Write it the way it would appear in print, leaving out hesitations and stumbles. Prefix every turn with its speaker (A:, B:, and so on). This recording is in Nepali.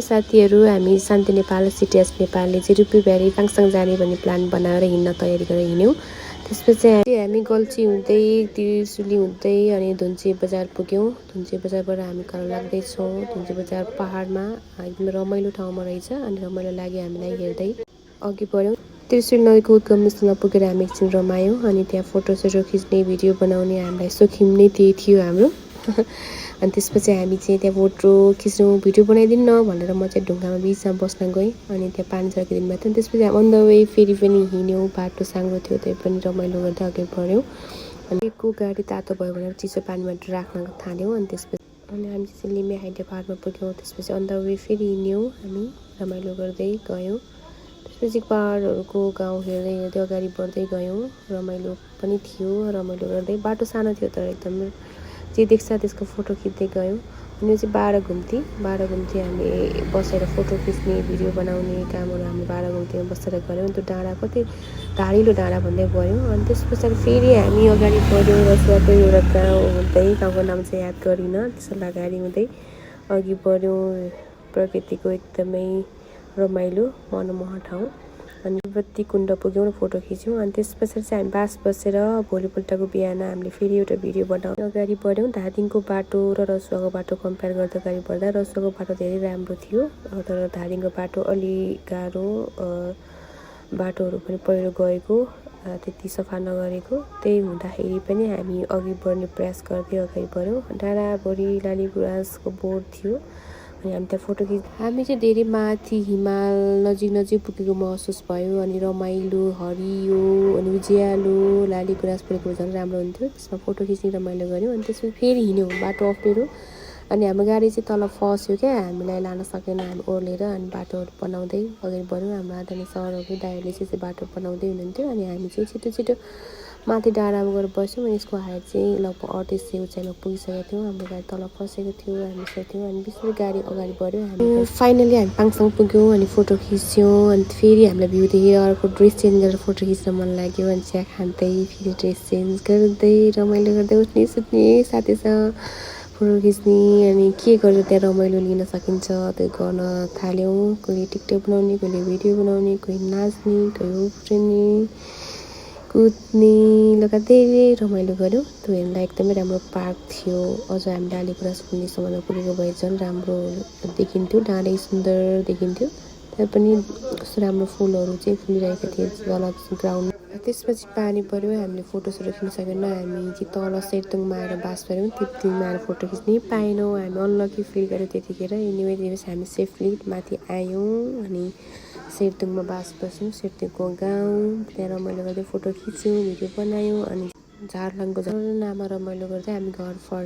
A: साथीहरू हामी शान्ति नेपाल सिटिएस नेपालले चाहिँ रुपी भ्याली पाङसाङ जाने भन्ने प्लान बनाएर हिँड्न तयारी गरेर हिँड्यौँ। त्यसपछि हामी गल्छी हुँदै त्रिशुली हुँदै अनि धुन्चे बजार पुग्यौँ। धुन्चे बजारबाट हामी घर लाग्दैछौँ। धुन्चे बजार पहाडमा एकदम रमाइलो ठाउँमा रहेछ अनि रमाइलो लाग्यो हामीलाई हेर्दै अघि बढ्यौँ। त्रिशुली नदीको उद्गम स्थलमा पुगेर हामी एकछिन रमायौँ अनि त्यहाँ फोटोसोटो खिच्ने भिडियो बनाउने हामीलाई सोखिम नै त्यही थियो हाम्रो। अनि त्यसपछि हामी चाहिँ त्यहाँ फोटो खिच्नु भिडियो बनाइदिनु न भनेर म चाहिँ ढुङ्गामा बिचमा बस्न गएँ अनि त्यहाँ पानी चर्किदिनु भएको थियो। त्यसपछि अन द वे फेरि पनि हिँड्यौँ। बाटो साङ्गो थियो त्यही पनि रमाइलो गर्दै अघि बढ्यौँ। अनि को गाडी तातो भयो भनेर चिसो पानीमा राख्न थाल्यौँ। अनि त्यसपछि हामी चाहिँ लिम्बे हाइडे पाहाडमा पुग्यौँ। त्यसपछि अन द वे फेरि हिँड्यौँ हामी रमाइलो गर्दै गयौँ। त्यसपछि पाहाडहरूको गाउँ हेर्दै हेर्दै अगाडि बढ्दै गयौँ। रमाइलो पनि थियो रमाइलो गर्दै बाटो सानो थियो तर एकदम जे देख्छ त्यसको फोटो खिच्दै गयौँ। अनि यो चाहिँ बाह्र घुम्ती हामी बसेर फोटो खिच्ने भिडियो बनाउने कामहरू हामी बाह्र घुम्तीमा बसेर गऱ्यौँ। त्यो डाँडा कति धारिलो डाँडा भन्दै गयौँ। अनि त्यस पछाडि फेरि हामी अगाडि बढ्यौँ। रसुवाको एउटा गाउँ हुँदै गाउँको नाम चाहिँ याद गरिनँ त्यसलाई अगाडि हुँदै अघि बढ्यौँ। प्रकृतिको एकदमै रमाइलो मनमोहक ठाउँ अनि बत्ती कुण्ड पुग्यौँ र फोटो खिच्यौँ। अनि त्यस पछाडि चाहिँ हामी बास बसेर भोलिपल्टको बिहान हामीले फेरि एउटा भिडियो बनाउँ अगाडि बढ्यौँ। धादिङको बाटो र रसुवाको बाटो कम्पेयर गर्दा अगाडि बढ्दा रसुवाको बाटो धेरै राम्रो थियो तर धादिङको बाटो अलि गाह्रो बाटोहरू पनि पहिरो गएको त्यति सफा नगरेको त्यही हुँदाखेरि पनि हामी अघि बढ्ने प्रयास गर्दै अगाडि बढ्यौँ। डाँडाभरि लालीगुराँसको बोर्ड थियो अनि हामी त्यहाँ फोटो हामी चाहिँ धेरै माथि हिमाल नजिक पुगेको महसुस भयो अनि रमाइलो हरियो अनि उज्यालो लालीगुराँस परेको झन् राम्रो हुन्थ्यो। त्यसमा फोटो खिच्ने रमाइलो गऱ्यौँ। अनि त्यसपछि फेरि हिँड्यौँ बाटो अप्ठ्यारो अनि हाम्रो गाडी चाहिँ तल फस्यो क्या हामीलाई लान सकेन। हामी ओर्लेर अनि बाटोहरू बनाउँदै अगाडि बढ्यौँ। हाम्रो आदरणीय सरहरू दाइहरूले चाहिँ बाटो बनाउँदै हुनुहुन्थ्यो अनि हामी चाहिँ छिटो माथि डाँडामा गएर बस्यौँ। अनि यसको हाइट चाहिँ लगभग 38 उचाइमा पुगिसकेको थियौँ। हाम्रो गाडी तल फसेको थियो हामी सोर्थ्यौँ अनि बिस्तारै गाडी अगाडि बढ्यो। हामी फाइनली हामी पाङसाङ पुग्यौँ अनि फोटो खिच्यौँ। अनि फेरि हामीलाई भ्यू देखेर अर्को ड्रेस चेन्ज गरेर फोटो खिच्न मन लाग्यो अनि चिया खाँदै फेरि ड्रेस चेन्ज गर्दै रमाइलो गर्दै उठ्ने सुत्ने साथीसँग फोटो खिच्ने अनि के गरेर त्यहाँ रमाइलो लिन सकिन्छ त्यो गर्न थाल्यौँ। कोही टिकटक बनाउने कोहीले भिडियो बनाउने कोही नाच्ने कोही उफ्रिने कुद्ने लगायत धेरै रमाइलो गऱ्यौँ। त्यो हेर्नलाई एकदमै राम्रो पार्क थियो। अझ हामी लालीगुराँस पुग्ने समयमा पुगेको भए झन् राम्रो देखिन्थ्यो। डाँडै सुन्दर देखिन्थ्यो त्यहाँ पनि कस्तो राम्रो फुलहरू चाहिँ फुलिरहेको थिए तल ग्राउन्ड। त्यसपछि पानी पऱ्यो हामीले फोटोसोटो खिच्न सकेन। हामी चाहिँ तल सेरतुङमा आएर बास पऱ्यौँ। त्यतिमा आएर फोटो खिच्नै पाएनौँ। हामी अनलकी फिल गऱ्यौँ त्यतिखेर। एनिवे त्यसपछि हामी सेफली माथि आयौँ अनि सेरतुङमा बास बस्यौँ। सेरतुङको गाउँ त्यहाँ रमाइलो गर्दै फोटो खिच्यौँ भिडियो बनायौँ अनि झारलाङको झरनामा रमाइलो गर्दै हामी घर फर्क्यौँ।